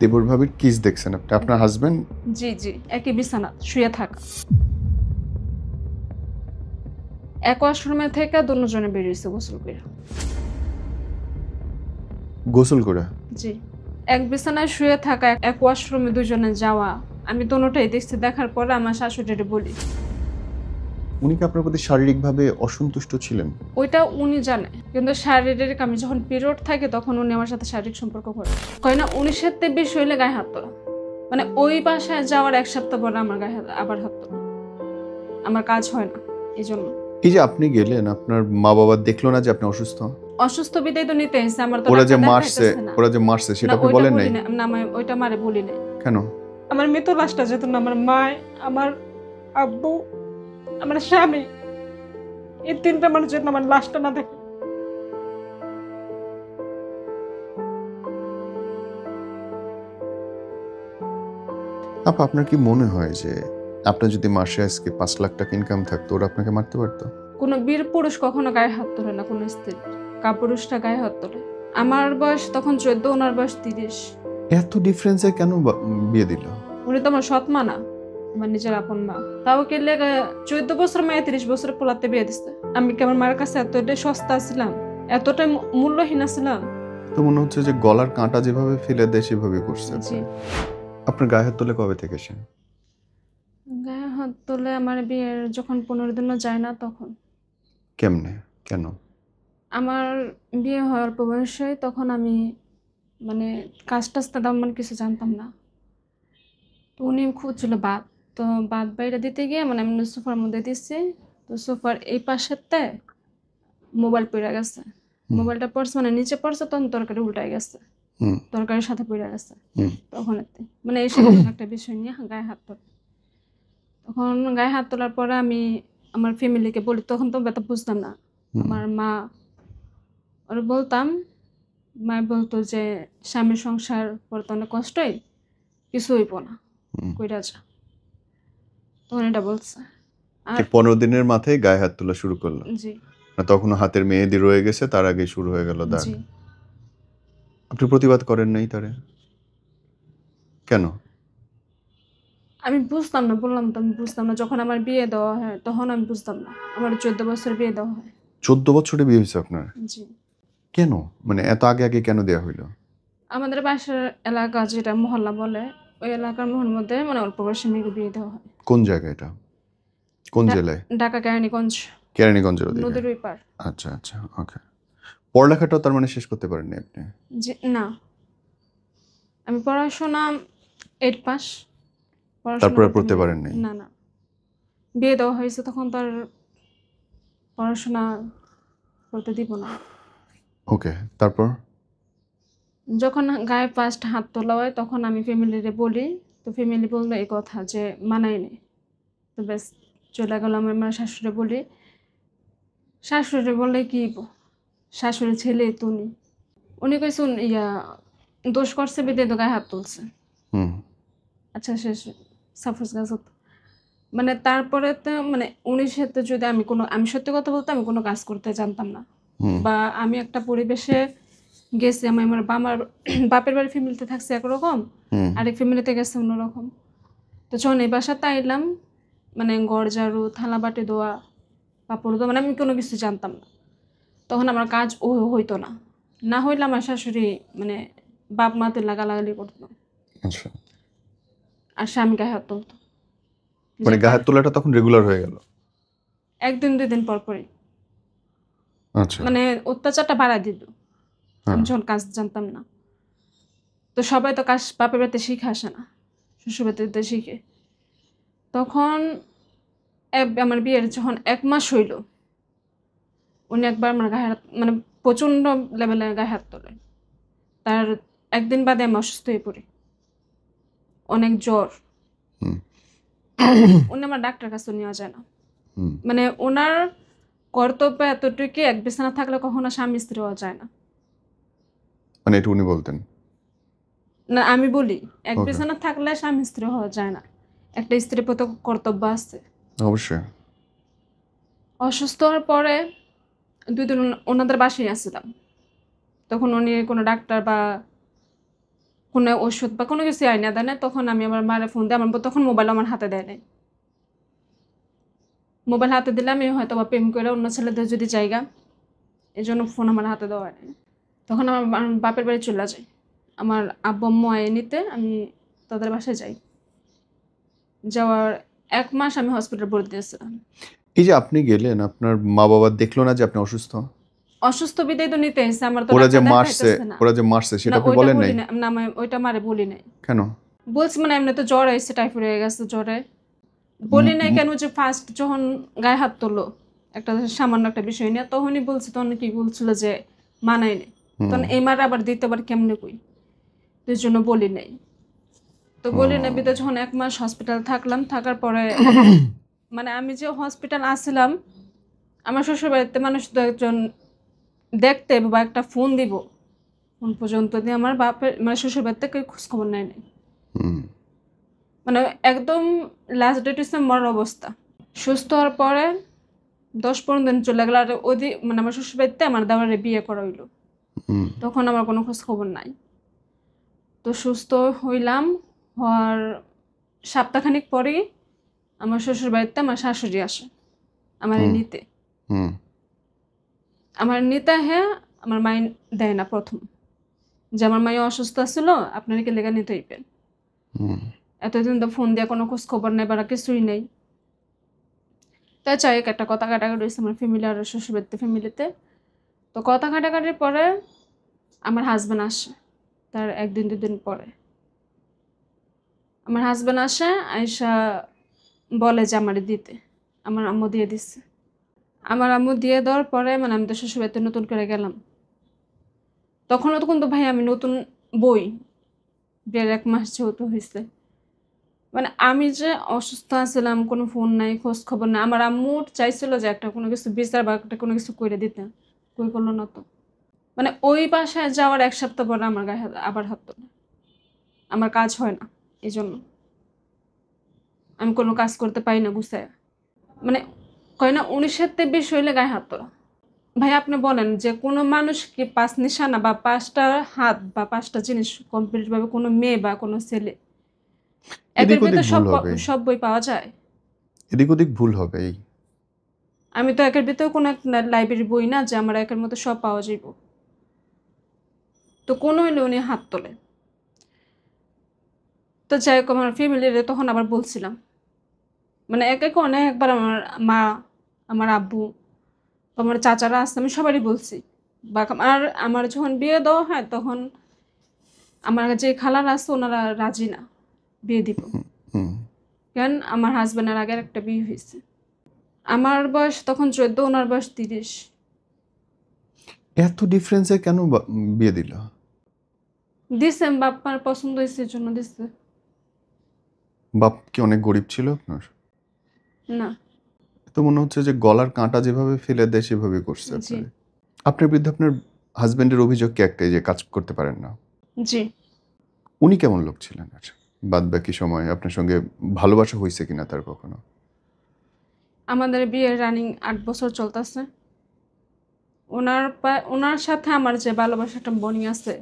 দেবর ভাবির কিস দেখছেন আপনি? আপনার হাজবেন্ড? জি জি, একই বিছানা শুয়ে থাকা। এক ওয়াশরুমে থেকে দুজনে বেরিয়েছে গোসল করে। গোসল করে? জি, এক বিছানায় শুয়ে থাকা, এক ওয়াশরুমে দুজনে যাওয়া। আমি দোনোটাই দেখছি, দেখার পরে আমার শাশুড়িরে বলি। উনি কি আপনার প্রতি শারীরিকভাবে অসন্তুষ্ট ছিলেন? ওইটা উনি জানে, কিন্তু শারীরিক আমি যখন পিরিয়ড থাকে তখন উনি আমার সাথে শারীরিক সম্পর্ক করে। কয় না 19-এর বেশি হইলে গায়ে হাত তোলা। মানে ওই বাসায় যাওয়ার এক সপ্তাহ পরে আমার গায়ে আবার হাত তোলা। আমার কাজ হয় না এই জন্য। এই যে আপনি গেলেন, আপনার মা বাবা দেখলো না যে আপনি অসুস্থ? অসুস্থ বিদায় তো নিতে এসেছে, আমার তো ওরা যে ডাক্তার মারছে, দেখাইতেছে না। ওরা যে মারছে সেটা না আপনি ওইটা বলেন বলি নাই? না, না আমি ওইটা মারে বলি নাই। কেন? আমার মৃত লাশটা যেত না, আমার মা, আমার আব্বু, আমার স্বামী, এই তিনটা মানুষ যেন আমার লাশটা না দেখে। আপা, আপনার কি মনে হয় যে আপনার যদি মাসে আজকে 5 লাখ টাকা ইনকাম থাকতো, ওরা আপনাকে মারতে পারতো? কোনো বীর পুরুষ কখনো গায়ে হাত তোলে না কোনো স্ত্রী, কাপুরুষটা গায়ে হাত তোলে। আমার বয়স তখন 14, ওনার বয়স 30। এত ডিফারেন্সে কেন বিয়ে দিল? উনি তো আমার সৎ মা না, আমার নিজের আপন মা। তাও কে লেগে 14 বছর মেয়ে 30 বছর পোলাতে বিয়ে দিচ্ছে। আমি কি আমার মায়ের কাছে এতটাই সস্তা ছিলাম, এতটাই মূল্যহীন ছিলাম? তো মনে হচ্ছে যে গলার কাঁটা যেভাবে ফেলে দেয় সেভাবে করছে। জি। আপনার গায়ে হাত তোলে কবে থেকে সে? গায়ে হাত তোলে আমার বিয়ের যখন 15 দিনও যায় না তখন। কেমনে? কেন? আমার বিয়ে হওয়ার অল্প বয়সে তখন আমি মানে কাজ টাজ তেমন কিছু জানতাম না। তো উনি খুঁজছিল বাত, তো বাত বাইরে দিতে গিয়ে মানে আমি সোফার মধ্যে দিচ্ছি, তো সোফার এই পাশেরতে মোবাইল পড়ে গেছে। মোবাইলটা পড়ছে মানে নিচে পড়ছে, তখন তরকারি উল্টায় গেছে, তরকারির সাথে পড়ে গেছে। তখন মানে এই সাধারণ একটা বিষয় নিয়ে গায়ে হাত তোলে। তখন গায়ে হাত তোলার পরে আমি আমার ফ্যামিলিকে বলি, তখন তো ব্যথা বুঝতাম না। আমার মা ওরা বলতাম, মা বলতো যে স্বামীর সংসার করতে অনেক কষ্টই, কিছু হইব না, কইরা যা। তখন এটা বলছে। আর 15 দিনের মাথায় গায়ে হাত তোলা শুরু করলো? জি না তখনও হাতের মেহেদি রয়ে গেছে, তার আগে শুরু হয়ে গেল দাগ? জি, আপনি প্রতিবাদ করেন নাই তারে? কেন? আমি বুঝতাম না, বললাম তো আমি বুঝতাম না। যখন আমার বিয়ে দেওয়া হয় তখন আমি বুঝতাম না। আমার 14 বছর বিয়ে দেওয়া হয়। 14 বছরে বিয়ে হয়েছে আপনার? জি। কেন? মানে এত আগে আগে কেন দেয়া হইলো? আমাদের বাসার এলাকা যেটা মহল্লা বলে, ওই এলাকার মহল্লার মধ্যে মানে অল্প বয়সী মেয়েকে বিয়ে দেওয়া হয়। কোন জায়গা এটা? কোন জেলায়? ঢাকা কেরানীগঞ্জ, কেরানীগঞ্জের ওদিকে? নদীর ওই পার। আচ্ছা আচ্ছা, ওকে। পড়ালেখাটাও তার মানে শেষ করতে পারেননি আপনি? জি না, আমি পড়াশোনা 8 পাস। তারপরে পড়তে পারেন নাই? না না, বিয়ে দেওয়া হয়েছে তখন তার পড়াশোনা করতে দিব না। ওকে, তারপর? যখন গায়ে ফার্স্ট হাত তোলা হয় তখন আমি ফ্যামিলিরে বলি, তো ফ্যামিলি বললো এই কথা যে মানাই নেই। তো ব্যাস চলে গেলাম আমার শাশুড়ি বলি। শাশুড়ি বললে কি শাশুড়ি ছেলে তুমি, উনি কইছে ইয়া দোষ করছে বিদে তো গায়ে হাত তুলছে। আচ্ছা শেষ সাপোজ গাছ, মানে তারপরে তো মানে উনির সাথে যদি আমি সত্যি কথা বলতে আমি কোনো কাজ করতে জানতাম না, বা আমি একটা পরিবেশে গেছি, আমি আমার বাপের বাড়ির ফ্যামিলিতে থাকছি একরকম, আরেক ফ্যামিলিতে গেছে অন্যরকম। তো যখন এই বাসাতে আইলাম, মানে ঘর ঝাড়ু, থালা বাটি ধোয়া, কাপড় ধোয়া, মানে আমি কোনো কিছু জানতাম না। তখন আমার কাজ হইতো না, না হইলে আমার শাশুড়ি মানে বাপ মাতে লাগালাগালি করতো। আচ্ছা, আর স্বামী গায়ে হাত তুলতো। মানে গায়ে হাত তোলাটা তখন রেগুলার হয়ে গেল? 1-2 দিন পর পরই আচ্ছা। মানে অত্যাচারটা বাড়ায় দিত। আমি যখন কাজ জানতাম না, তো সবাই তো কাজ বাপের বাড়িতে শিখে আসে না, শ্বশুর বাড়িতে শিখে। তখন আমার বিয়ের যখন 1 মাস হইল, উনি একবার আমার গায়ে হাত মানে প্রচণ্ড লেভেলে গায়ে হাত তোলে। তার একদিন বাদে আমি অসুস্থ হয়ে পড়ি, অনেক জ্বর। উনি আমার ডাক্তার কাছে নেওয়া যায় না, মানে ওনার কর্তব্য এতটুকু, এক বিছানা থাকলে কখনো স্বামী স্ত্রী হওয়া যায় না। মানে এটা উনি বলতেন? না আমি বলি, এক বিছানা থাকলে স্বামী স্ত্রী হওয়া যায় না, একটা স্ত্রীর প্রতি কর্তব্য আছে। অবশ্যই। অসুস্থ হওয়ার পরে 2 দিন ওনাদের বাসায় আসছিলাম। তখন উনি কোনো ডাক্তার বা কোনো ওষুধ বা কোনো কিছু আইনা দেয় না, তখন আমি আমার মারে ফোন দিই। আমার তখন মোবাইল আমার হাতে দেয় নাই। মোবাইল হাতে দিলে আমি হয়তোবা প্রেম করে অন্য ছেলেদের যদি জায়গা, এজন্য ফোন আমার হাতে দেওয়া হয় নাই। তখন আমার বাপের বাড়ি চলে যাই। আমার আব্বু আম্মু আয়ে নিতে আমি তাদের বাসায় যাই। যাওয়ার ১ মাস আমি হসপিটালে ভর্তি ছিলাম। এই যে আপনি গেলেন, আপনার মা-বাবা দেখলো না যে আপনি অসুস্থ? অসুস্থ বিদায় তো নিতে হইছে। আমার তো ওরা যে ডাক্তার মারছে দেখাইতেছে না। ওরা যে মারছে সেটা না আপনি ওইটা বলেন বলি নাই? না। না আমি ওইটা মারে বলি নাই। কেন? বলছি মানে এমনি তো জ্বর হইছে, টাইফয়েড হয়ে গেছে জ্বরে। উম বলি নাই উম কেন যে ফার্স্ট যখন গায়ে হাত তুললো, একটা সামান্য একটা বিষয় নিয়ে, তখনই বলছি, তখন কি বলছিল যে মানায় নাই। তখন এই মার আবার দ্বিতীয়বার কেমনে কই? তো এই জন্য বলি নাই। তো বলি নাই বিধায় যখন ১ মাস হসপিটাল থাকলাম, থাকার পরে মানে আমি যে হসপিটাল আসছিলাম, আমার শ্বশুরবাড়িতে মানুষ তো একজন দেখতে বা একটা ফোন দিব, ফোন পর্যন্ত দিয়ে আমার বাপের মানে শ্বশুরবাড়ি থেকে খোঁজখবর নেয় নাই। হুম, মানে একদম লাস্ট ডেট হচ্ছে মরার অবস্থা। সুস্থ হওয়ার পরে ১০-১৫ দিন চলে গেল। আর মানে আমার শ্বশুরবাড়িতে আমার দেওয়ারে বিয়ে করা হইলো। হুম, তখন আমার কোনো খোঁজ খবর নাই। তো সুস্থ হইলাম, হওয়ার সপ্তাহখানেক পরেই আমার শ্বশুরবাড়িতে আমার শাশুড়ি আসে আমারে হুম, নিতে। হুম, আমার নিতে হ্যাঁ, আমার মাই দেয় না ১ম, যে আমার মাই অসুস্থ ছিল, আপনারা কি লেগা নিতে হইবেন। হুম, এতদিন তো ফোন দিয়ে কোনো খোঁজ খবর নেই বা কিছুই নেই। তাই চাই একটা কথা কাটাকাটি হয়েছে আমার ফ্যামিলি আর শ্বশুরবাড়িতে ফ্যামিলিতে। তো কথা কাটাকাটির পরে আমার হাজব্যান্ড আসে তার ১ দিন ২ দিন পরে। আমার হাজব্যান্ড আসে, আইসা বলে যে আমারে দিতে। আমার আম্মু দিয়ে দিচ্ছে। আমার আম্মু দিয়ে দেওয়ার পরে মানে আমি তো শ্বশুরবাড়িতে নতুন করে গেলাম। তখনও তো কিন্তু ভাই আমি নতুন বই। বিয়ের ১ মাস যেহেতু হইছে। মানে আমি যে অসুস্থ আছিলাম, কোনো ফোন নাই, খোঁজ খবর নাই। আমার আম্মু চাইছিল যে একটা কোনো কিছু বিচার বা একটা কোনো কিছু কইরা দিতে। কই করলো না তো। মানে ওই বাসায় যাওয়ার ১ সপ্তাহ পরে আমার গায়ে আবার হাত তোলে। আমার কাজ হয় না এজন্য। আমি কোনো কাজ করতে পারি না গুছায়া। মানে কয় না ১৯-এর ২০ হইলে গায়ে হাত তোলা। ভাই আপনি বলেন যে কোনো মানুষ কি ৫ নিশানা বা ৫ টা হাত বা ৫ টা জিনিস কমপ্লিট ভাবে কোনো মেয়ে বা কোনো ছেলে একের এদিক ওদিক ভিতর ভুল হবেই। সব বই পাওয়া যায়? এদিক ওদিক ভুল হবেই। আমি তো একের ভিতরেও কোনো একটা লাইব্রেরি বই না যে আমার একের মধ্যে সব পাওয়া যাইব। তো কোন হইলে উনি হাত তোলে। তো যাই হোক আমার ফ্যামিলিরে তখন আবার বলছিলাম। মানে একে অনেকবার আমার মা, আমার আব্বু, আমার চাচারা আছে আমি সবারই বলছি। বা আমার যখন বিয়ে দেওয়া হয় তখন আমার যে খালারা আছে ওনারা রাজি না বিয়ে দিব। হুম। কেন আমার হাজবেন্ডের আগের একটা বিয়ে হয়েছে। আমার বয়স তখন ১৪, ওনার বয়স ৩০। এত ডিফারেন্সে কেন বিয়ে দিল? দিছে বাপ্পার পছন্দ হয়েছে এজন্য দিছে। বাপ কি অনেক গরিব ছিল আপনার? না। তো মনে হচ্ছে যে গলার কাঁটা যেভাবে ফেলে দেয় সেভাবেই করছে জি, আপনারে। আপনার বিরুদ্ধে আপনার হাসব্যান্ডের অভিযোগ কি একটাই যে কাজ করতে পারেন না? জি। উনি কেমন লোক ছিলেন? আচ্ছা। বাদবাকি সময় আপনার সঙ্গে ভালোবাসা হইছে কিনা তার কখনো? আমাদের বিয়ের রানিং ৮ বছর চলতেছে। ওনার সাথে আমার যে ভালোবাসাটা বন্ডিং আছে,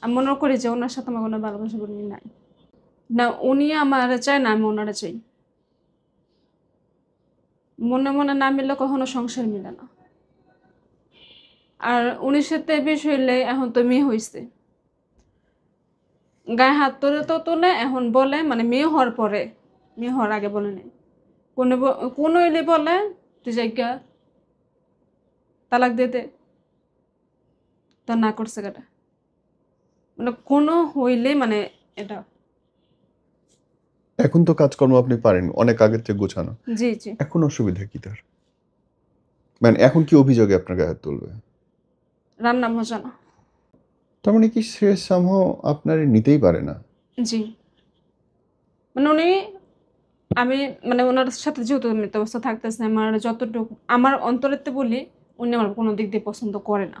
আমি মনে করি যে ওনার সাথে আমার কোনো ভালোবাসা বন্ডিং নাই। না উনি আমারে চায় না আমি ওনারে চাই। মনে মনে না মিললে কখনো সংসার মিলে না। আর উনির সাথে বিষ হইলে এখন তো মেয়ে হইছে। গায়ে হাত তোলে তো তোলে, এখন বলে মানে মেয়ে হওয়ার পরে, মেয়ে হওয়ার আগে বলে নাই। কোনো হইলে বলে তুই জায়গা তালাক দিয়ে দে। তা না করছে কেটা। মানে কোনো হইলে মানে এটা। এখন তো কাজকর্ম আপনি পারেন। অনেক আগের থেকে গোছানো। জি, জি। এখন অসুবিধা কি তার? মানে এখন কি অভিযোগে আপনার গায়ে হাত তুলবে? রান্না মজা না। তার মানে কি সে somehow আপনারে নিতেই পারে না? জি। মানে উনি আমি মানে উনার সাথে যেহেতু মৃত অবস্থা থাকতেছে, আমার যতটুকু আমার অন্তরেতে বলি, উনি আমার কোনো দিক দিয়ে পছন্দ করে না।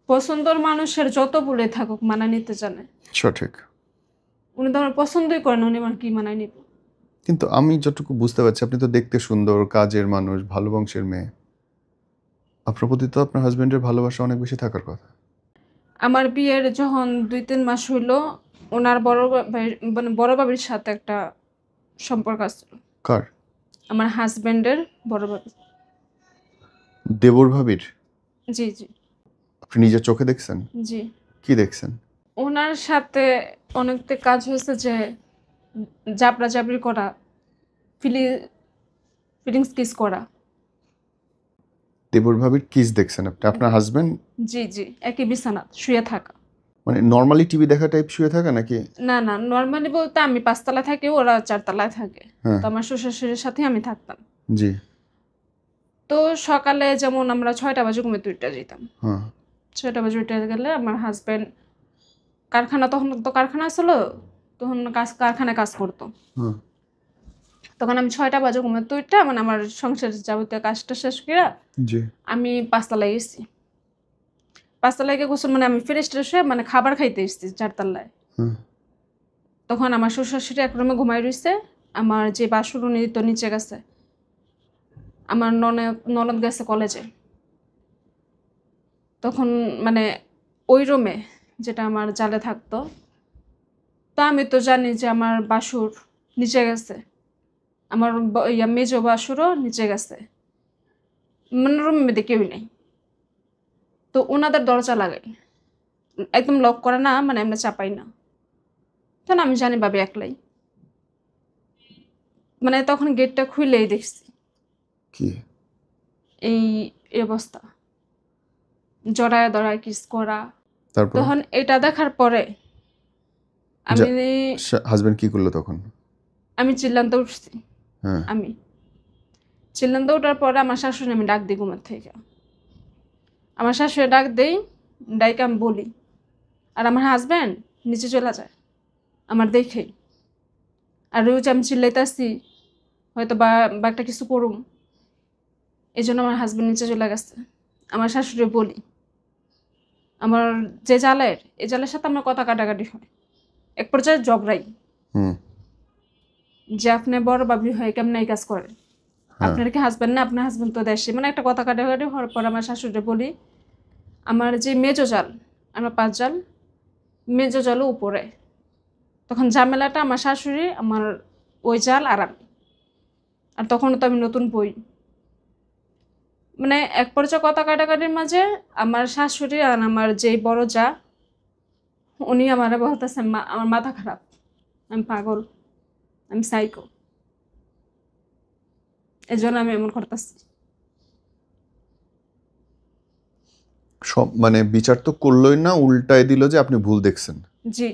পছন্দর মানুষের যত বলে থাকুক মানায় নিতে জানে। সঠিক। উনি তো আমার পছন্দই করেন, উনি আমার কি মানায় নিব? কিন্তু আমি যতটুকু বুঝতে পারছি আপনি তো দেখতে সুন্দর, কাজের মানুষ, ভালো বংশের মেয়ে। আপনার প্রতি তো আপনার হাসব্যান্ডের ভালোবাসা অনেক বেশি থাকার কথা। আমার বিয়ের যখন 2-3 মাস হইলো, ওনার মানে বড় ভাবির সাথে একটা সম্পর্ক আছিল। কার? আমার হাজবেন্ডের বড় ভাবি। দেবর ভাবির? জি, জি, আপনি নিজের চোখে দেখছেন? জি। কি দেখছেন? ওনার সাথে অনেকটা কাজ হয়েছে যে জাবরা-জাবরি করা, ফিলি ফিলিংস কিস করা। দেবর ভাবির কিস দেখছেন আপনি? আপনার হাজবেন্ড জি, জি। একই বিছানাত শুয়ে থাকা। মানে নরমালি টিভি দেখা টাইপ শুয়ে থাকা নাকি? না, না, নরমালি বলতে আমি ৫ তলায় থাকি, ওরা ৪ তলায় থাকে। হ্যাঁ, তো আমার শ্বশুর-শাশুড়ির সাথেই আমি থাকতাম। জি, তো সকালে যেমন আমরা ৬টা বাজে ঘুমাইতে উইঠা যাইতাম। হ্যাঁ, ৬টা বাজে উইঠা গেলে আমার হাসব্যান্ড তখন তো কারখানা ছিল, তখন কারখানায় কাজ করতো। হ্যাঁ, তখন আমি ৬টা বাজে ঘুমাইতে উইঠা মানে আমার সংসারের যাবতীয় কাজটা শেষ কইরা জি, আমি ৫ তলায় গেছি। ৫ তলায় গিয়ে গোসল মানে আমি ফ্রেশ-ট্রেশ হয়ে মানে খাবার খাইতে এসেছি ৪ তলায়। হ্যাঁ, তখন আমার শ্বশুর-শাশুড়ি এক রুমে ঘুমায় রইছে। আমার যে বাসুর উনি তো নিচে গেছে। আমার ননদ গেছে কলেজে। তখন মানে ওই রুমে যেটা আমার জালে থাকতো, তো আমি তো জানি যে আমার বাসুর নিচে গেছে। আমার মেজো বাসুরও নিচে গেছে। মানে রুমের মধ্যে কেউই নাই। তো উনাদের দরজা লাগাই। একদম লক করা না, মানে এমনি চাপাই না। তখন আমি জানি ভাবি একলাই। মানে তখন গেটটা খুইলেই দেখছি কি? এই এই অবস্থা। জড়ায় ধরায় কিস করা। তারপর? তখন এটা দেখার পরে যা আমি হাসব্যান্ড কি করলো তখন? আমি চিল্লানতে উঠছি। হ্যাঁ, আমি চিল্লানতে ওঠার পরে আমার শাশুড়ি আমি ডাক দিই ঘুমের থেকে। আমার শাশুড়ি ডাক দেই, ডাইকে আমি বলি। আর আমার হাজব্যান্ড নিচে চলে যায় আমার দেখেই। আর ওই যে আমি চিল্লাইতেছি হয়তো বা একটা কিছু করুম, এই জন্য আমার হাজব্যান্ড নিচে চলে গেছে। আমার শাশুড়ি বলি, আমার যে জালের এই জালের সাথে আমার কথা কাটাকাটি হয়, এক পর্যায়ে ঝগড়াই হুম, যে আপনি বড় ভাবি হয়ে কেমন এই কাজ করেন, হ্যাঁ, আপনার কি হাজব্যান্ড না, আপনার হাজব্যান্ড তো দেশে, মানে একটা কথা কাটাকাটি হওয়ার পর আমার শাশুড়ি বলি আমার যে মেজো জাল, আমার ৫ জাল, মেজো জালও উপরে। তখন ঝামেলাটা আমার শাশুড়ি, আমার ওই জাল আর আমি। আর তখনও তো আমি নতুন বই। মানে এক পর্যায়ে কথা কাটাকাটির মাঝে আমার শাশুড়ি আর আমার যেই বড় যা, উনি আমারে বলতেছে আমার মাথা খারাপ, আমি পাগল, আমি সাইকো, এই জন্য আমি এমন করতেছি। সব মানে বিচার তো করলোই না, উল্টায় দিল যে আপনি ভুল দেখছেন। জি,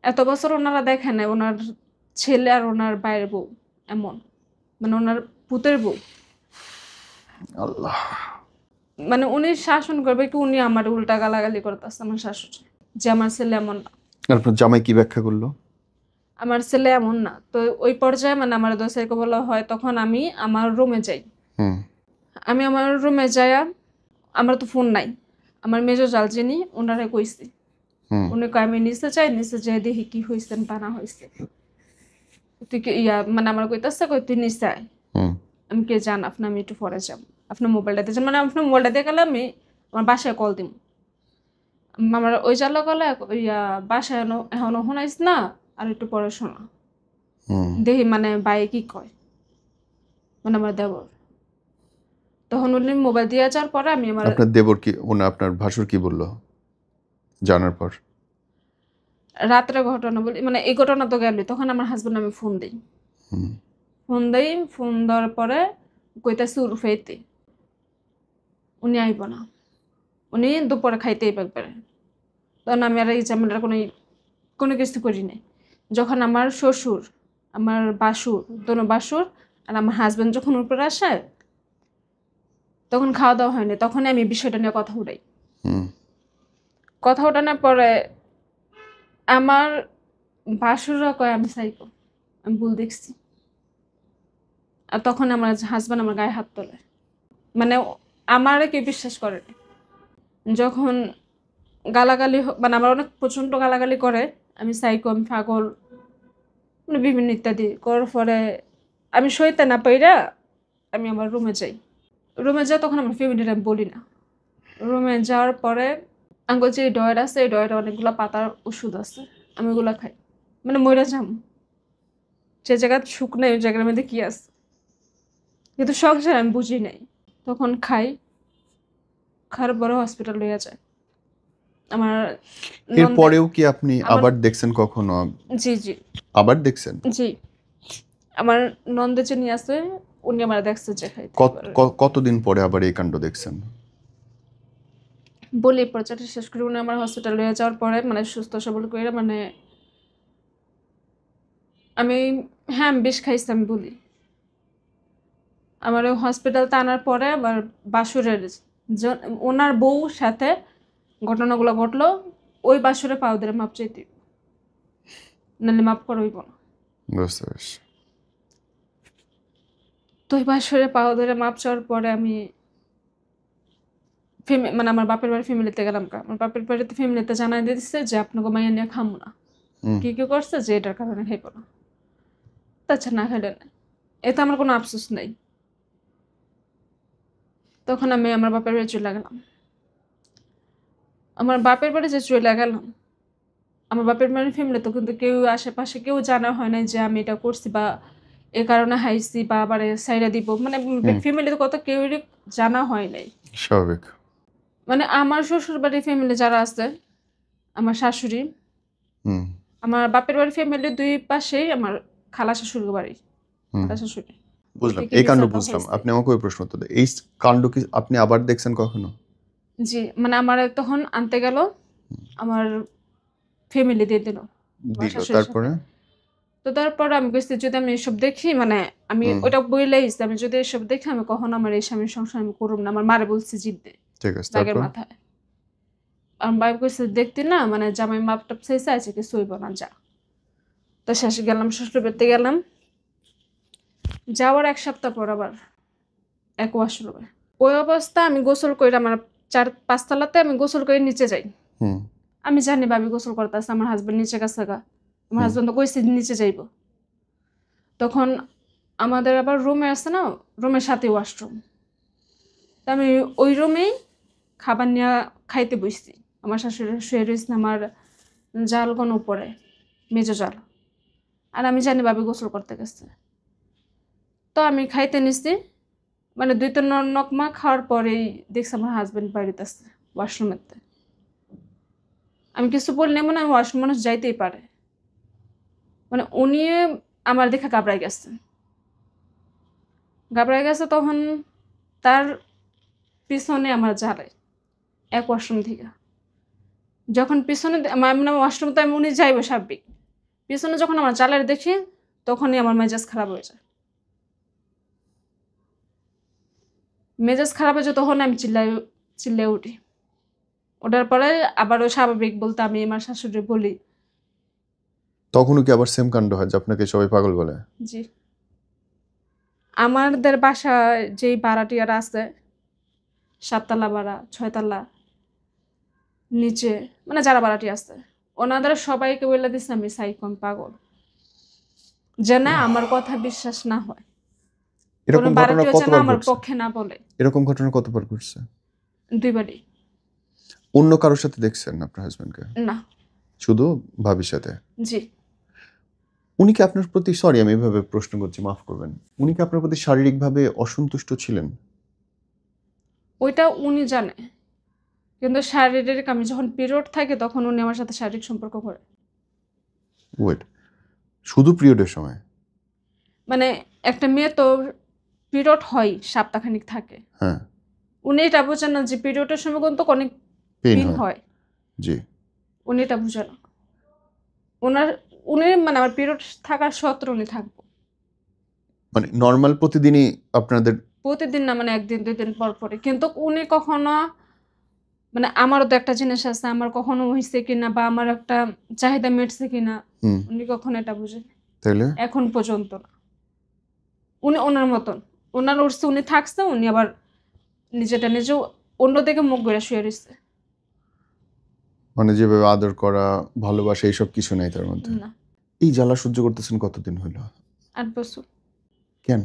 এত বছর ওনারা দেখে নাই ওনার ছেলে আর ওনার বাইরের বউ এমন, মানে ওনার পুতের বউ, আল্লাহ! মানে উনি শাসন করবে কি, উনি আমার উল্টা গালাগালি করতেছে আমার শাশুড়ি যে আমার ছেলে এমন না, আপনার জামাই কি ব্যাখ্যা করলো? আমার ছেলে এমন না। তো ওই পর্যায়ে মানে আমার দোষেরকে বলা হয়, তখন আমি আমার রুমে যাই। হুম, আমি আমার রুমে যাইয়া, আমার তো ফোন নাই, আমার মেজো জাল যিনি ওনারে কইছি, হুম, উনি কয় আমি নিচে যাই, নিচে যাই দেখি কি হয়েছে বা না হয়েছে। তুই কি মানে আমার কইতাছে কই তুই নিচে আয়। হুম, আমি কে জান আপনি, আমি একটু পরে যাব, আপনার মোবাইলটা দিয়ে যান, মানে আপনার মোবাইলটা দিয়ে গেলে আমি আমার বাসায় কল দিব। আমার ওই জালা কলে বাসায় এখনো শোনাইস না, আর একটু পরে শোনা হুম। দেখি মানে ভাই কি কয়, মানে আমার দেবর। তখন উনি মোবাইল দিয়ে যাওয়ার পরে আমি আমার আপনার দেবর কি আপনার ভাসুর কি বলল জানার পর? রাত্রে ঘটনা বলি, মানে এই ঘটনা তো গেলই, তখন আমার হাজবেন্ড আমি ফোন দিই। হুম, ফোন দেওয়ার পরে কইতাছি উরফাইতে, উনি আইব না, উনি দুপুরে খাইতেই পারবে। তখন আমি আর এই ঝামেলার কোনো কিছু করি নাই। যখন আমার শ্বশুর, আমার বাসুর, দোনো বাসুর আর আমার হাজবেন্ড যখন উপরে আসে, তখন খাওয়া দাওয়া হয়নি, তখনই আমি বিষয়টা নিয়ে কথা উঠাই। হুম, কথা ওঠানোর পরে আমার বাসুররা কয় আমি সাইকো, আমি ভুল দেখছি। আর তখন আমার হাজবেন্ড আমার গায়ে হাত তোলে, মানে আমারে কেউ বিশ্বাস করে না। যখন গালাগালি মানে আমার অনেক প্রচণ্ড গালাগালি করে, আমি সাইকো, আমি পাগল, মানে বিভিন্ন ইত্যাদি করার পরে আমি সইতে না পাইরা আমি আমার রুমে যাই। রুমে যাই, তখন আমার ফ্যামিলির আমি বলি না। রুমে যাওয়ার পরে আঙ্গুল যে ডয়ের আছে এই ডয়ের অনেকগুলা পাতার ওষুধ আছে, আমি ওগুলা খাই। মানে মইরা যাম, যে জায়গা সুখ নেই ওই জায়গার মধ্যে কি আছে, কিন্তু সংসার আমি বুঝি নাই। তখন খাই, খাওয়ার পরে হসপিটাল লইয়া যায় আমার নন্দে। এরপরেও কি আপনি আমার আবার দেখছেন কখনো? জি জি আবার দেখছেন? জি, আমার নন্দে যিনি আছে উনি আমার দেখছে যে খাইতে এবার কতদিন পরে আবার এই কাণ্ড দেখছেন? বলি পর্যায়টা শেষ করে উনি আমার হসপিটাল লইয়া যাওয়ার পরে মানে সুস্থ সবল করে মানে আমি, হ্যাঁ আমি বিষ খাইছি আমি বলি। আমার ওই হসপিটালতে আনার পরে আবার বাসুরের ওনার বউ সাথে ঘটনাগুলো ঘটলো, ওই বাসুরে পাউদের মাপ চাইতে, নাহলে মাপ করইব না। বুঝতে পারছি। তো ওই বাসুরে পাউদের মাপ চাওয়ার পরে আমি মানে আমার বাপের বাড়ি ফ্যামিলিতে গেলাম। আমার বাপের বাড়িতে ফ্যামিলিতে জানাই দিয়ে দিচ্ছে যে আপনাকে মাইয়া নিয়ে খামো না। কি কি করছে যে এটার কারণে খাইব না, আচ্ছা না খাইলে না, এতে আমার কোনো আফসোস নেই। তখন আমি আমার বাপের বাড়ি চলে গেলাম। আমার বাপের বাড়ি যে চলে গেলাম, আমার বাপের বাড়ির ফ্যামিলি তো কিন্তু কেউ আশেপাশে কেউ জানা হয় নাই যে আমি এটা করছি বা এ কারণে হাইছি বা আবার সাইডা দিব, মানে ফ্যামিলিতে কত কেউই জানা হয় নাই। স্বাভাবিক। মানে আমার শ্বশুর বাড়ির ফ্যামিলি যারা আছে, আমার শাশুড়ি, হুম আমার বাপের বাড়ির ফ্যামিলি দুই পাশেই আমার খালা শাশুড়ির বাড়ি, হুম খালা শাশুড়ি বুঝলাম। থেকে এই কাণ্ড বিচারটা বুঝলাম। হয়েছে। আপনি আমাকে ওই প্রশ্ন উত্তর দেন। এই কাণ্ড কি আপনি আবার দেখছেন কখনো? জি, মানে আমার তখন আনতে গেল আমার ফ্যামিলি দিয়ে দিল আমার দিল। শাশুড়ির সাথে। তারপরে? তো তারপর আমি কইছি যদি আমি এসব দেখি মানে আমি হুম ওইটা বইলেই আমি যদি এসব দেখি আমি কখনো আমার এই স্বামীর সংসার আমি করব না। আমার মারে বলছি জিদ্দে ঠিক আছে। রাগের তারপর? মাথায়। আমার ভাই কইছে দেখতি না মানে জামাই মাপ টাপ চাইছে আছে কিছু হইব না যা। তো শেষে গেলাম শ্বশুর বাড়িতে গেলাম, যাওয়ার ১ সপ্তাহ পর আবার এক ওয়াশরুমে ওই অবস্থা আমি গোসল কইরা আমার ৪-৫ তলাতে আমি গোসল করে নিচে যাই। হুম আমি জানি ভাবি গোসল করতেছে, আমার হাজবেন্ড নিচে গেছে গা। আমার হাজবেন্ড তো কইছে নিচে যাইব। তখন আমাদের আবার রুমে আছে না, রুমের সাথে ওয়াশরুম। তা আমি ওই রুমেই খাবার নিয়ে খাইতে বসছি। আমার শাশুড়ি শুয়ে রয়েছে আমার জাল কোন উপরে, মেজো জাল। আর আমি জানি ভাবি গোসল করতে গেছে। তো আমি খাইতে নিছি, মানে ২-৩ নকমা খাওয়ার পরেই দেখছি আমার হাজবেন্ড বাড়িতে আছে ওয়াশরুমেতে। আমি কিছু বললে মনে হয় ওয়াশরুম মানুষ যাইতেই পারে, মানে উনি আমার দেখে ঘাবড়াই গেছে। ঘাবড়াই গেছে তখন তার পিছনে আমার জালে এক ওয়াশরুম থেকে যখন পিছনে মানে ওয়াশরুম তো আমি উনি যাইব স্বাভাবিক, পিছনে যখন আমার জালের দেখি তখনই আমার মেজাজ খারাপ হয়ে যায়। মেজাজ খারাপ হয়ে যায় তখন আমি চিল্লাই উঠি। ওঠার পরে আবারও স্বাভাবিক বলতে আমি আমার শাশুড়ি বলি। তখনও কি আবার সেম কাণ্ড হয় যে আপনাকে সবাই পাগল বলে? জি, আমাদের বাসায় যেই ভাড়াটিয়ারা আছে ৭ তলা ভাড়া ৬ তলা নিচে, মানে যারা ভাড়াটি আছে ওনাদের সবাইকে বলে দিচ্ছে আমি সাইকো পাগল, যে না আমার কথা বিশ্বাস না হয়, কোনো এরকম ঘটনা ভাড়াটিয়া যেন কতবার আমার ঘটছে? পক্ষে না বলে। এরকম ঘটনা কতবার ঘটছে? ২ বারই। অন্য কারোর সাথে দেখছেন আপনার হাজবেন্ডকে? না। শুধু ভাবির সাথে? জি, উনি কি আপনার প্রতি, সরি আমি এভাবে প্রশ্ন করছি মাফ করবেন, উনি কি আপনার প্রতি শারীরিকভাবে অসন্তুষ্ট ছিলেন? ওইটা উনি জানে, কিন্তু শারীরিক আমি যখন পিরিয়ড থাকে তখন উনি আমার সাথে শারীরিক সম্পর্ক করে। ওয়েট, শুধু পিরিয়ডের সময়? মানে একটা মেয়ে তো পিরিয়ড হয় সপ্তাহখানিক থাকে, হ্যাঁ। উনি এটা বোঝেন না যে পিরিয়ডের সময় কিন্তু অনেক পেইন পেইন হয়। হয়, জি। উনি এটা বুঝে না। উনি মানে আমার পিরিয়ড থাকা সত্ত্বেও উনি থাকবো মানে নরমাল প্রতিদিনই আপনাদের? প্রতিদিন না, মানে ১ দিন ২ দিন পর পরে, কিন্তু উনি কখনো মানে আমারও তো একটা জিনিস আছে আমার কখনো হইছে কিনা বা আমার একটা চাহিদা মিটছে কিনা হুম উনি কখনো এটা বুঝে তাইলে? এখন পর্যন্ত না। উনি ওনার মতন, ওনার উঠছে উনি থাকছে, উনি আবার নিজেটা নিজেও অন্যদিকে মুখ ঘুরে শুয়ে রয়েছে। মানে যেভাবে আদর করা, ভালোবাসা এইসব কিছু নাই তার মধ্যে? না। এই জ্বালা সহ্য করতেছেন কতদিন হইল? ৮ বছর। কেন?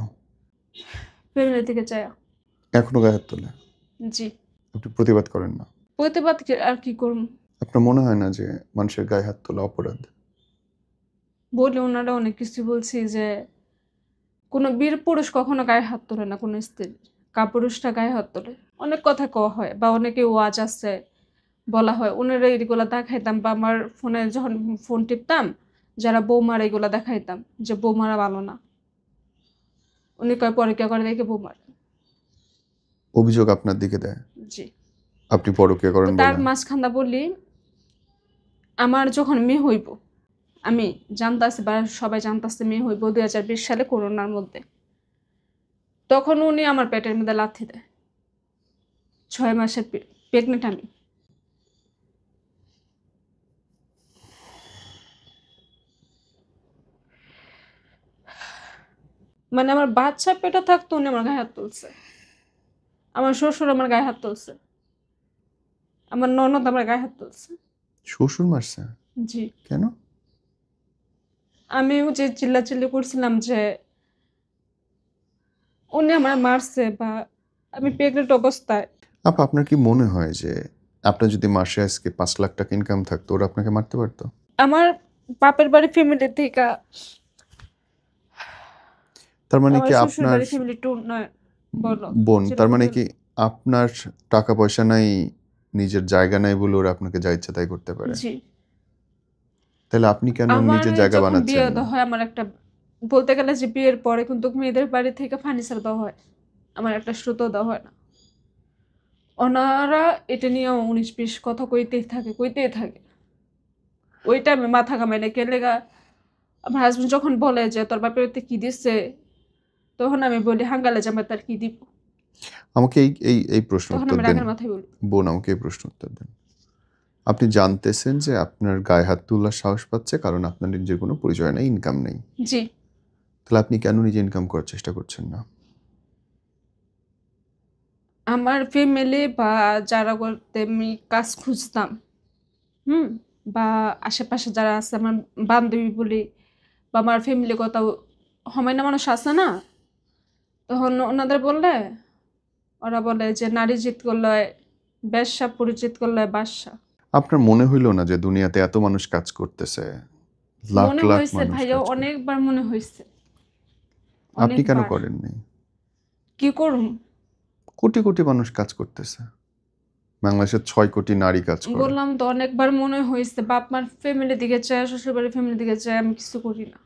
ফ্যামিলি থেকে চায়া। এখনো গায়ে হাত তোলে? জি। আপনি প্রতিবাদ করেন না? প্রতিবাদ আর কি করুম? আপনার মনে হয় না যে মানুষের গায়ে হাত তোলা অপরাধ? বলে ওনারা অনেক কিছু বলছি যে কোনো বীর পুরুষ কখনো গায়ে হাত তোলে না কোনো স্ত্রীর। কাপুরুষটা গায়ে হাত তোলে। অনেক কথা কওয়া হয় বা অনেকে ওয়াজ আছে বলা হয়। উনারা এগুলা দেখাইতাম বা আমার ফোনে যখন ফোন টিপতাম যারা বৌমার এগুলা দেখাইতাম যে বৌমারা ভালো না। উনি কয় পরকিয়া করে দেখে বৌমার। অভিযোগ আপনার দিকে দেয়। জি। আপনি পরকীয়া তো করেন তার বলে। মাঝখানটা বলি আমার যখন মেয়ে হইব, আমি জানতাছি বা সবাই জানতাছে মেয়ে হইব ২০২০ সালে করোনার মধ্যে। তখন উনি আমার পেটের মধ্যে লাথি দেয়। ৬ মাসের প্রেগনেন্ট আমি। মানে আমার বাচ্চা পেটে থাকতো উনি আমার গায়ে হাত তুলছে। আমার শ্বশুর আমার গায়ে হাত তুলছে। আমার ননদ আমার গায়ে হাত তুলছে। শ্বশুর মারছে? জি। কেন? আমিও যে চিল্লাচিল্লি করছিলাম যে উনি আমার মারছে বা আমি প্রেগনেন্ট অবস্থায়। আপনার কি মনে হয় যে আপনার যদি মাসে আজকে ৫ লাখ টাকা ইনকাম থাকতো ওরা আপনাকে মারতে পারতো? আমার বাপের বাড়ি ফ্যামিলি থেকে তার মানে আমার কি শ্বশুর আপনার বাড়ি ফ্যামিলি টু নয় বলো বোন, তার যেরকম মানে বলো। কি আপনার টাকা পয়সা নাই, নিজের জায়গা নাই বলে ওরা আপনাকে যা ইচ্ছা তাই করতে পারে? জি। তাহলে আপনি কেন আমার নিজের জায়গা যখন বিয়ে বানাচ্ছেন না? দেওয়া হয় আমার একটা বলতে গেলে যে বিয়ের পরে কিন্তু মেয়েদের বাড়ি থেকে ফার্নিচার দেওয়া হয়। আমার একটা সুতো দেওয়া হয় না। ওনারা এটা নিয়ে ১৯-২০ কথা কইতেই থাকে। ওই টাইমে মাথা ঘামাই না কেলেগা আমার হাজবেন্ড যখন বলে যে তোর বাপের বাড়িতে কি দিচ্ছে তখন আমি বলি হাঙ্গালে জামাই তার কি দিব। আমাকে এই এই এই প্রশ্ন তখন উত্তর আমি দেন। রাগের মাথায় বলি। বোন, আমাকে এই প্রশ্ন উত্তর দেন। আপনি জানতেছেন যে আপনার গায়ে হাত তোলার সাহস পাচ্ছে কারণ আপনার নিজের কোনো পরিচয় নেই, ইনকাম নেই। জি। তাহলে আপনি কেন নিজে ইনকাম করার চেষ্টা করছেন না? আমার ফ্যামিলি বা যারা করতে আমি কাজ খুঁজতাম, হুম? বা আশেপাশে যারা আছে আমার বান্ধবী বলি বা আমার ফ্যামিলিগত হমাইনা মানুষ আছে না? তখন ওনাদের বললে ওরা বলে যে নারী জিত করলে বেশ্যা, পুরুষ জিত করলে বাদশা। আপনার মনে হইল না যে দুনিয়াতে এত মানুষ কাজ করতেছে, লাখ মনে লাখ হইছে মানুষ ভাইয়া কাজ করে, অনেকবার মনে হইছে। আপনি কেন অনেকবার। করেননি? কি করুম? কোটি কোটি মানুষ কাজ করতেছে, বাংলাদেশের ৬ কোটি নারী কাজ করে। বললাম তো অনেকবার মনে হইছে বাপ মার ফ্যামিলি দিকে চায়, শ্বশুরবাড়ির ফ্যামিলি দিকে চায় আমি কিছু করি না।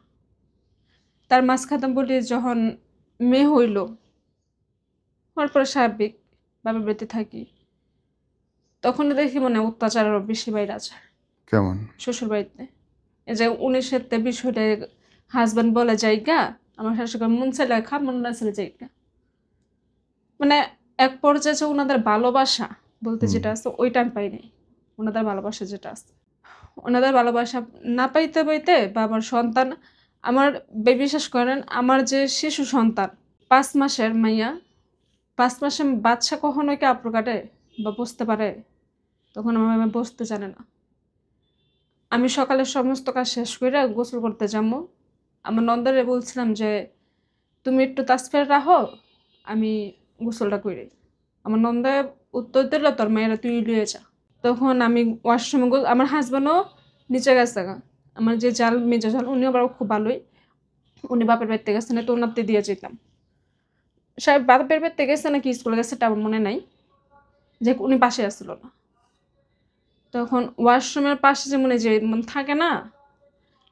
তার মাঝখানে বলি যখন মেয়ে হইল, হওয়ার পরে স্বাভাবিক বাবার বাড়িতে থাকি। তখন দেখি মনে হয় অত্যাচার আরো বেশি বাইরে যায় কেমন? শ্বশুর বাড়িতে। এই যে ১৯-তে ২০ হইলে হাজব্যান্ড বলে যাইগা, আমার শাশুড়ি মন চাইলে খা মন না চাইলে যাইগা। মানে এক পর্যায়ে যে ওনাদের ভালোবাসা বলতে হুম। যেটা আছে ওইটা আমি পাই নাই। ওনাদের ভালোবাসা যেটা আছে। ওনাদের ভালোবাসা না পাইতে পাইতে বা আমার সন্তান আমার বিশ্বাস করেন আমার যে শিশু সন্তান ৫ মাসের মাইয়া ৫ মাসের বাচ্চা কখনো কি আপড় কাটে বা বসতে পারে? তখন আমার মামা বসতে জানে না। আমি সকালে সমস্ত কাজ শেষ কইরা গোসল করতে যাবো। আমার নন্দারে বলছিলাম যে, "তুমি একটু তাসফিয়া রাহো, আমি গোসলটা কইরি।" আমার নন্দা উত্তর দিল, "তোর মাইয়ারে তুই লইয়া যা।" তখন আমি ওয়াশরুমে আমার হাসব্যান্ডও নিচে গেছে গা। আমার যে জাল মেজো জাল উনিও আবার খুব ভালোই। উনি বাপের বাড়িতে গেছে নয়তো উনারতে দিয়ে যেতাম। সাহেব বাপের বাড়িতে গেছে নাকি স্কুলে গেছে এটা আমার মনে নাই। যে উনি পাশে আসছিল না। তখন ওয়াশরুমের পাশে যে মনে যে থাকে না?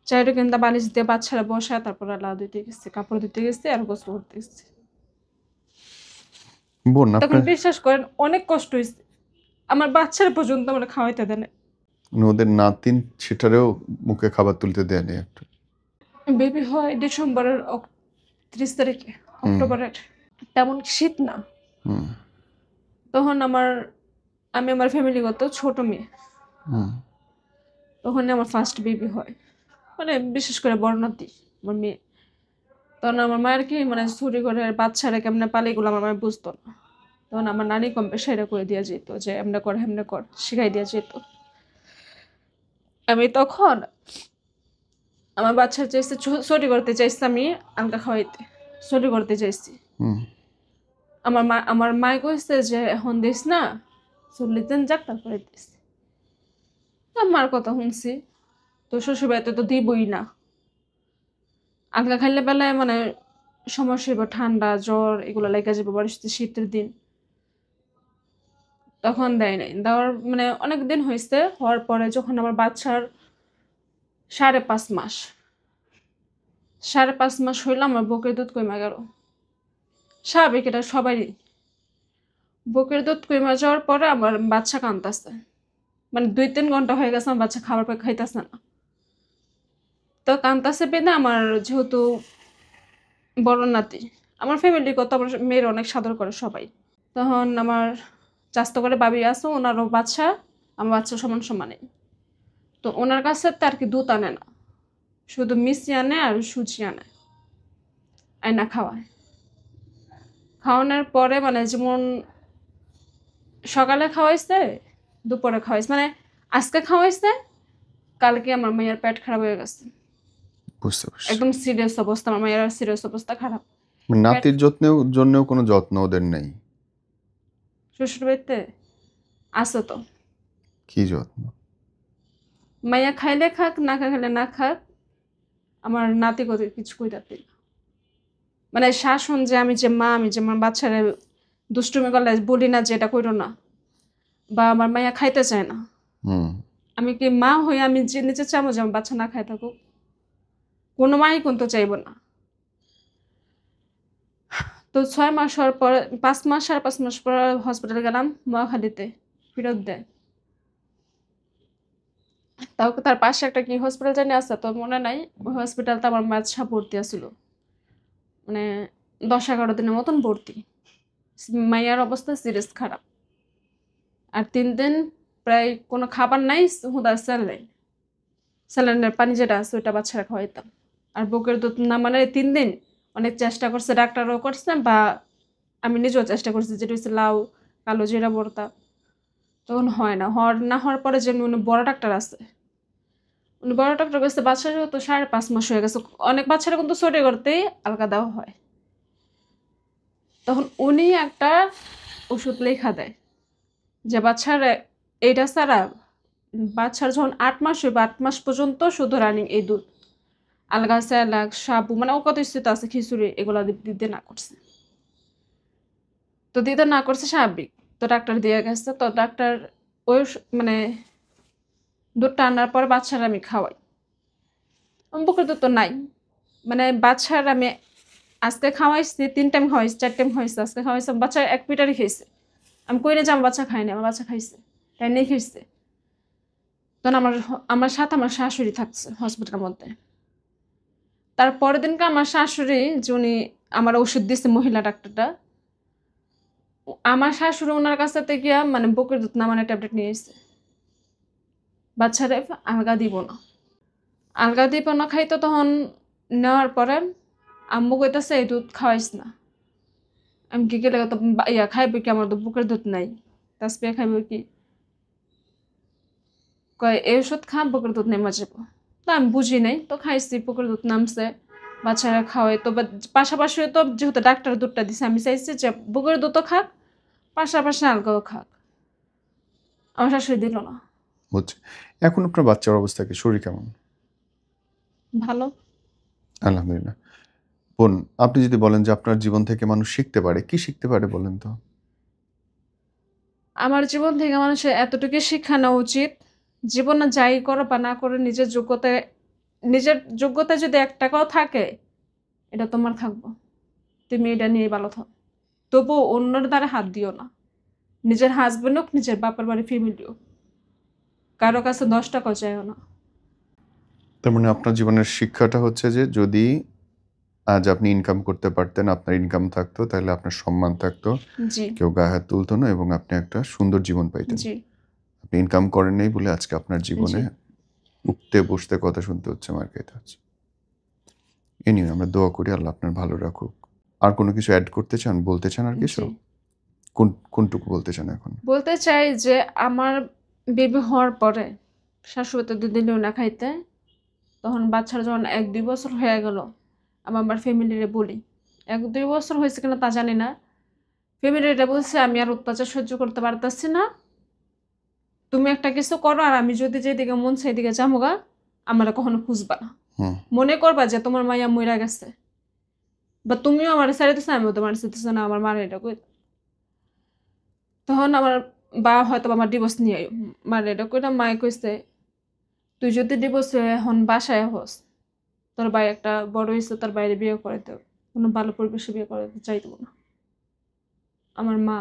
চাইরো কিন্তু বালিশ দিয়ে বাচ্চারা বসায় তারপরে লাউ দিতে গেছে, কাপড় ধুতে গেছে আর গোসল করতে গেছে। বোন, তখন আপনার বিশ্বাস করেন অনেক কষ্ট হইছে। আমার বাচ্চারা পর্যন্ত আমার খাওয়াইতে দেয় নাই। ওদের নাতিন সেটারেও মুখে খাবার তুলতে দেয়নি একটা। বেবি হয় ডিসেম্বরের ৩০ তারিখে, হুম। অক্টোবরের। তেমন শীত না। হুম। তখন আমি আমার ফ্যামিলিগত ছোট মেয়ে। হুম। তখনই আমার ফার্স্ট বেবি হয়। মানে বিশেষ করে বড় নাতি, আমার মেয়ে। তখন আমার মায়ের কি মানে ছুরি করে বাচ্চারা কেমনে পালে এগুলো আমার মায়ের বুঝতো না। তখন আমার নানি কম সেটা করে দেওয়া যেত যে এমনে কর হেমনে কর শিখাই দেওয়া যেত। আমি তখন আমার বাচ্চার চাইছে ছুরি করতে চাইছি আমি আলগা খাওয়াইতে ছুরি করতে চাইছি। হুম। আমার মায় কইছে যে এখন দিস না চল্লিশ দিন যাক তারপরে দিছি। আমার কথা শুনছি, তো শ্বশুরবাড়িতে তো দিবই না। আলগা খাইলে বেলায় মানে সমস্যা হইব, ঠান্ডা জ্বর এগুলো লেগে যাবে, বরিষ্ঠ শীতের দিন। তখন দেয় নাই, দেওয়ার মানে অনেক দিন হয়েছে। হওয়ার পরে যখন আমার বাচ্চার 5.5 মাস, 5.5 মাস হইলো, আমার বুকের দুধ কমে গেল। স্বাভাবিক, এটা সবারই। বুকের দুধ কমে যাওয়ার পরে আমার বাচ্চা কাঁদতেছে, মানে 2-3 ঘন্টা হয়ে গেছে আমার বাচ্চা খাবার খাইতেছে না। তো কাঁদতেছে পেয়ে আমার যেহেতু বড় নাতি, আমার ফ্যামিলি কত, আমার মেয়ের অনেক সাদর করে সবাই। তখন আমার চাস্তো করে বাবি আছে, ওনারও বাচ্চা, আমার বাচ্চা সমান সমানে। তো ওনার কাছে তো আর কি দুধ আনে না, শুধু মিষ্টি আনে আর সুজি আনে, আয়না খাওয়ায়। খাওয়ানোর পরে মানে যেমন সকালে খাওয়াইছে, দুপুরে খাওয়াইছে, মানে আজকে খাওয়াইছে, কালকে আমার মেয়ের পেট খারাপ হয়ে গেছে। বুঝতে পারছি। একদম সিরিয়াস অবস্থা, আমার মেয়ের সিরিয়াস অবস্থা খারাপ। নাতির যত্নেও জন্যও কোনো যত্ন ওদের নেই? শ্বশুর বাড়িতে আছে তো, কি যত্ন? মাইয়া খাইলে খাক, না খাইলে না খাক, আমার নাতি কত কিছু কইতাতে না। মানে শাসন, যে আমি যে মা, আমি যে আমার বাচ্চারে দুষ্টুমি করলে বলি না যে এটা কইরো না, বা আমার মাইয়া খাইতে চায় না, হুম। আমি কি মা হয়ে আমি যে নিচে চাবো যে আমার বাচ্চা না খাই থাকুক? কোনো মাই কিন্তু চাইবো না। তো 6 মাস হওয়ার পরে 5 মাস, 5.5 মাস পর হসপিটালে গেলাম মহাখালীতে, ফেরত দেয়। তাও তার পাশে একটা কি হসপিটাল জানি আছে, তো মনে নাই। ওই হসপিটালতে আমার বাচ্চা ভর্তি আছিল, মানে 10-11 দিনের মতন ভর্তি। মাইয়ার অবস্থা সিরিয়াস খারাপ। আর 3 দিন প্রায় কোনো খাবার নাই, হুদা স্যালাইন, স্যালাইনের পানি যেটা আছে ওইটা বাচ্চারা খাওয়াইতাম। আর বুকের দুধ না মানে 3 দিন অনেক চেষ্টা করছে, ডাক্তারও করছে, বা আমি নিজেও চেষ্টা করছি, যেটা হচ্ছে লাউ, কালো জিরা ভর্তা, তখন হয় না। হওয়ার পরে যে উনি বড় ডাক্তার আছে, উনি বড় ডাক্তার কাছে বাচ্চা যেহেতু 5.5 মাস হয়ে গেছে, অনেক বাচ্চারা কিন্তু ছোট করতেই আলগা দেওয়া হয়, তখন উনি একটা ওষুধ লেখা দেয় যে বাচ্চার এইটা ছাড়া বাচ্চার যখন 8 মাস হইবে 8 মাস পর্যন্ত শুধু রানিং এই দুধ, আলগা স্যালাক সাবু মানে ও কত স্থিত আছে, খিচুড়ি এগুলা দিতে না করছে। তো দিতে না করছে স্বাভাবিক, তো ডাক্তার দিয়ে গেছে। তো ডাক্তার ওই মানে দুধটা আনার পরে বাচ্চারা আমি খাওয়াই। বুকের দুধ তো নাই, মানে বাচ্চার আমি আজকে খাওয়াইছি 3 টাইম খাওয়াইছি, 4 টাইম খাওয়াইছি, আজকে খাওয়াইছি, বাচ্চা 1 পিটারই খেয়েছে। আমি কই না যে আমার বাচ্চা খায়নি, আমার বাচ্চা খাইছে, তাই নিয়ে খেয়েছে। তখন আমার সাথে আমার শাশুড়ি থাকছে হসপিটালের মধ্যে। তার পরের দিনকে আমার শাশুড়ি, যে উনি আমার ওষুধ দিচ্ছে মহিলা ডাক্তারটা, আমার শাশুড়ি ওনার কাছ থেকে গিয়া মানে বুকের দুধ নামানোর ট্যাবলেট নিয়ে এসেছে। বাচ্চারে আলগা দিব না, আলগা দিব না খাইতো। তখন নেওয়ার পরে আম্মু কইতাছে এই দুধ খাওয়াইস না। আমি কি গেলে তো খাইবে কি, আমার তো বুকের দুধ নাই, তাসপিয়া খাইবে কি? কয় এই ওষুধ খা, বুকের দুধ নেমে যাবো। তো আমি বুঝি নাই, তো খাইছি, বুকের দুধ নামছে, বাচ্চারা খাওয়াই। তো পাশাপাশি তো যেহেতু ডাক্তার দুধটা দিছে, আমি চাইছি যে বুকের দুধও খাক, পাশাপাশি আলগাও খাক। আমার শাশুড়ি দিল না। বুঝছি। এখন আপনার বাচ্চার অবস্থা কি, শরীর কেমন? ভালো। আলহামদুলিল্লাহ। বোন, আপনি যদি বলেন যে আপনার জীবন থেকে মানুষ শিখতে পারে, কি শিখতে পারে বলেন তো? আমার জীবন থেকে মানুষের এতটুকু শিক্ষা নেওয়া উচিত, জীবনে যাই করো বা না করো, নিজের যোগ্যতা যদি 1 টাকাও থাকে, এটা তোমার থাকবো, তুমি এটা নিয়ে ভালো থাকো। তবুও অন্যের দ্বারা হাত দিও না, নিজের হাজবেন্ড হোক, নিজের বাপের বাড়ি ফ্যামিলি হোক, কারো কাছে 10 টাকাও চাইও না। তার মানে আপনার জীবনের শিক্ষাটা হচ্ছে যে যদি আজ আপনি ইনকাম করতে পারতেন, আপনার ইনকাম থাকতো, তাহলে আপনার সম্মান থাকতো, জি। কেউ গায়ে হাত তুলতো না এবং আপনি একটা সুন্দর জীবন পাইতেন। জি। আপনি ইনকাম করেন নাই বলে আজকে আপনার জীবনে জি। উঠতে বসতে কথা শুনতে হচ্ছে, মার খেতে হচ্ছে। এনিওয়ে, আমরা দোয়া করি আল্লাহ আপনার ভালো রাখুক। আর কোনো কিছু অ্যাড করতে চান, বলতে চান আর কিছু? জি। কোনটুকু বলতে চান এখন? বলতে চাই যে আমার বেবি হওয়ার পরে শাশুড়িতে দুধ দিলেও না খাইতে, তখন বাচ্চার যখন 1-2 বছর হয়ে গেল, আমি আমার ফ্যামিলিরে বলি, 1-2 বছর হয়েছে কিনা তা জানি না, ফ্যামিলিরে বলছে আমি আর অত্যাচার সহ্য করতে পারতেছি না, তুমি একটা কিছু করো আর আমি যদি যেদিকে মন সেদিকে যাবো গা, আমার কখনো খুঁজবা না। হুম মনে করবা যে তোমার মাইয়া মইরা গেছে, বা তুমিও আমার ছেড়ে দিছো, আমিও তোমার ছেড়ে না, আমার মারে এটা কই। তখন আমার বা হয়তো আমার ডিভোর্স নিয়ে আইও, মারে এটা কইটা মায়ে কইছে তুই যদি ডিভোর্স এখন বাসায় হস, তোর ভাই একটা বড় হয়েছে, তার বাইরে বিয়ে করে দেব, কোনো ভালো পরিবেশে বিয়ে করে চাইতো না। আমার মা,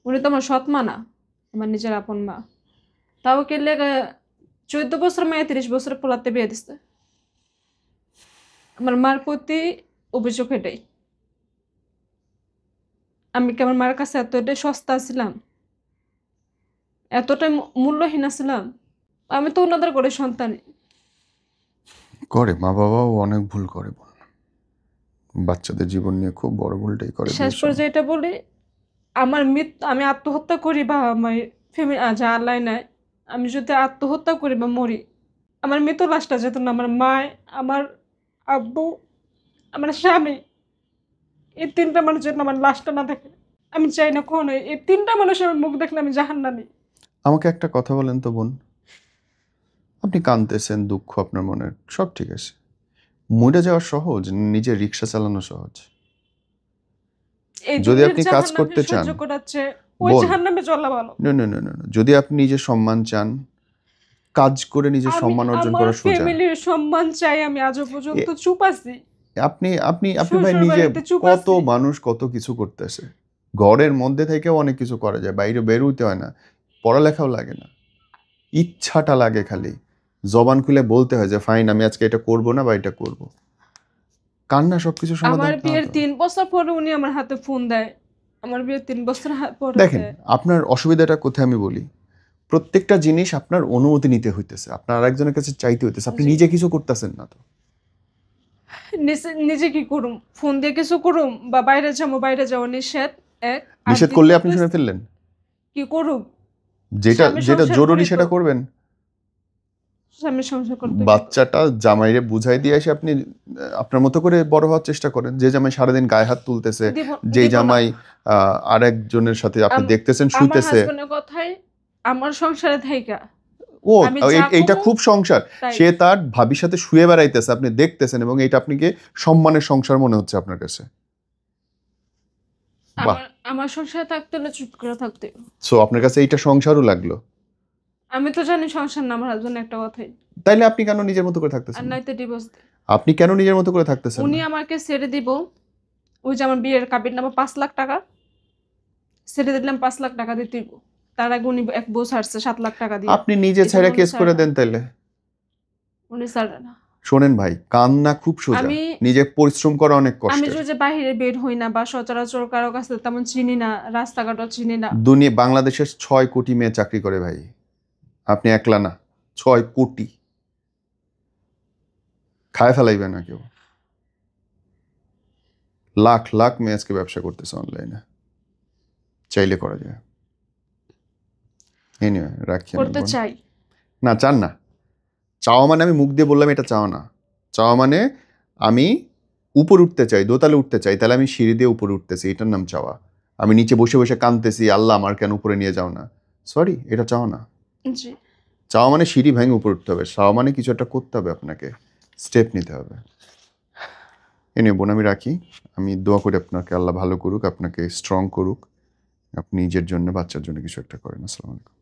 উনি তো আমার সৎ মা না, আমার নিজের আপন মা। তাও কে লেগে 14 বছর মেয়ে 30 বছর পোলাতে বিয়ে দিচ্ছে। আমার মার প্রতি অভিযোগ এটাই। আমি কি আমার মার কাছে এতটাই সস্তা ছিলাম, এতটাই মূল্যহীন ছিলাম? আমি তো ওনাদের করে সন্তান। করে, মা বাবাও অনেক ভুল করে বোন। বাচ্চাদের জীবন নিয়ে খুব বড় ভুলটাই করে শেষ বিয়ের সময়। পর্যায়ে এটা বলি, আমার মৃত্যু, আমি আত্মহত্যা করি বা আমার ফ্যামিলি যা আল্লাহ নাই, আমি যদি আত্মহত্যা করি বা মরি, আমার মৃত্যু লাশটা যেত না আমার মা, আমার আব্বু, আমার স্বামী, এই 3টা মানুষ যেন আমার লাশটা না দেখে। আমি চাই না কখনো এই 3টা মানুষের মুখ দেখলে আমি জাহান্নামী। আমাকে একটা কথা বলেন তো বোন, আপনি কাঁদতেছেন, দুঃখ আপনার মনের, সব ঠিক আছে, মরে যাওয়া সহজ, নিজের রিক্সা চালানো সহজ? এই যদি দুনিয়ার আপনি কাজ জাহান্নামকে করতে চান, সহ্য করাচ্ছে ওই বোন, জাহান্নামে চলা ভালো। না না না না না, যদি আপনি নিজের সম্মান চান, কাজ করে নিজের আমি সম্মান অর্জন আমার করা সোজা। ফ্যামিলির সম্মান চাই, আমি আজও পর্যন্ত এ- চুপ আছি। আপনি আপনি আপনি ভাই শ্বশুর নিজে, বাড়িতে চুপ কত আছি। মানুষ কত কিছু করতেছে, ঘরের মধ্যে থেকেও অনেক কিছু করা যায়, বাইরে বেরোতে হয় না, পড়ালেখাও লাগে না, ইচ্ছাটা লাগে খালি, জবান খুলে বলতে হয় যে ফাইন আমি আজকে এটা করব না বা এটা করব, কান্না সবকিছু সমাধান আমার না বিয়ের তো। 3 বছর পরে উনি আমার হাতে ফোন দেয়, আমার বিয়ের 3 বছর পরে দেখেন দেয়। আপনার অসুবিধাটা কোথায় আমি বলি, প্রত্যেকটা জিনিস আপনার অনুমতি নিতে হইতেছে, আপনার আরেকজনের কাছে চাইতে হইতেছে, আপনি জি। নিজে কিছু করতেছেন না তো। নিজে নিজে কি করুম, ফোন দিয়ে কিছু করুম বা বাইরে যাবো, বাইরে যাওয়া নিষেধ এক। আর নিষেধ করলে দ্বিতীয় আপনি শুনে ফেললেন, কি করুম, যেটা স্বামী যেটা সংসার জরুরি করি তো, সেটা করবেন। স্বামী সংসার করতে গেলে তো। বাচ্চাটা জামাইরে বুঝাই দিয়ে এসে আপনি আপনার মতো করে বড় হওয়ার চেষ্টা করেন। যে জামাই সারাদিন গায়ে হাত তুলতেছে, দিব যেই দিব না। জামাই আরেকজনের সাথে আপনি দেখতেছেন আমার শুইতেছে, হাজবেন্ডের কথাই, আমার সংসারে থাইকা ও আমি যা এইটা কমু খুব সংসার, তাই। সে তার ভাবির সাথে শুয়ে বেড়াইতেছে, আপনি দেখতেছেন, এবং এটা আপনাকে সম্মানের সংসার মনে হচ্ছে আপনার কাছে। বাহ, আমার আমার সংসারে থাকতে হলে চুপ করে থাকতে হবে। সো আপনার কাছে এইটা সংসারও লাগলো, আমি তো জানি সংসার না, আমার হাজবেন্ড একটা কথাই। তাইলে আপনি কেন নিজের মতো করে আর থাকতেছেন না? নাইতে ডিভোর্স। আপনি কেন নিজের মতো করে থাকতেছেন উনি না? আমাকে ছেড়ে দিব, ওই যে আমার বিয়ের কাবির নামা 5 লাখ টাকা, ছেড়ে দিলাম 5 লাখ টাকা দিতে হইব। তার আগে উনি এক বউ ছাড়ছে 7 লাখ টাকা দিয়ে, আপনি নিজে এই জন্য ছেড়ে উনি কেস ছাড়ে করে না। দেন তাইলে। উনি ছাড়ে না। শোনেন ভাই, কান্না খুব সোজা, আমি নিজে পরিশ্রম করা অনেক আমি কষ্টের। যে বাইরে বের হই না বা সচরাচর কারো কাছে তেমন চিনি না, রাস্তাঘাটও চিনি না। দুনিয়া বাংলাদেশের 6 কোটি মেয়ে চাকরি করে ভাই, আপনি একলা না, 6 কোটি, খায় ফেলাইবে না কেউ, লাখ লাখ মেয়ে আজকে ব্যবসা করতেছে অনলাইনে, চাইলে করা যায়। এনিওয়ে রাখি আমি করতে বোন। চাই। না চান না, চাওয়া মানে আমি মুখ দিয়ে বললাম এটা চাওয়া না, চাওয়া মানে আমি উপরে উঠতে চাই, দোতলে উঠতে চাই, তাহলে আমি সিঁড়ি দিয়ে উপরে উঠতেছি, এটার নাম চাওয়া। আমি নিচে বসে বসে কাঁদতেছি আল্লাহ আমার কেন উপরে নিয়ে যাও না, সরি, এটা চাওয়া না। জি। চাওয়া মানে সিঁড়ি ভেঙে উপরে উঠতে হবে, চাওয়া মানে কিছু একটা করতে হবে, আপনাকে স্টেপ নিতে হবে। এনে বোন আমি রাখি, আমি দোয়া করি আপনাকে আল্লাহ ভালো করুক, আপনাকে স্ট্রং করুক, আপনি নিজের জন্য বাচ্চার জন্য কিছু একটা করেন। আসসালামু আলাইকুম।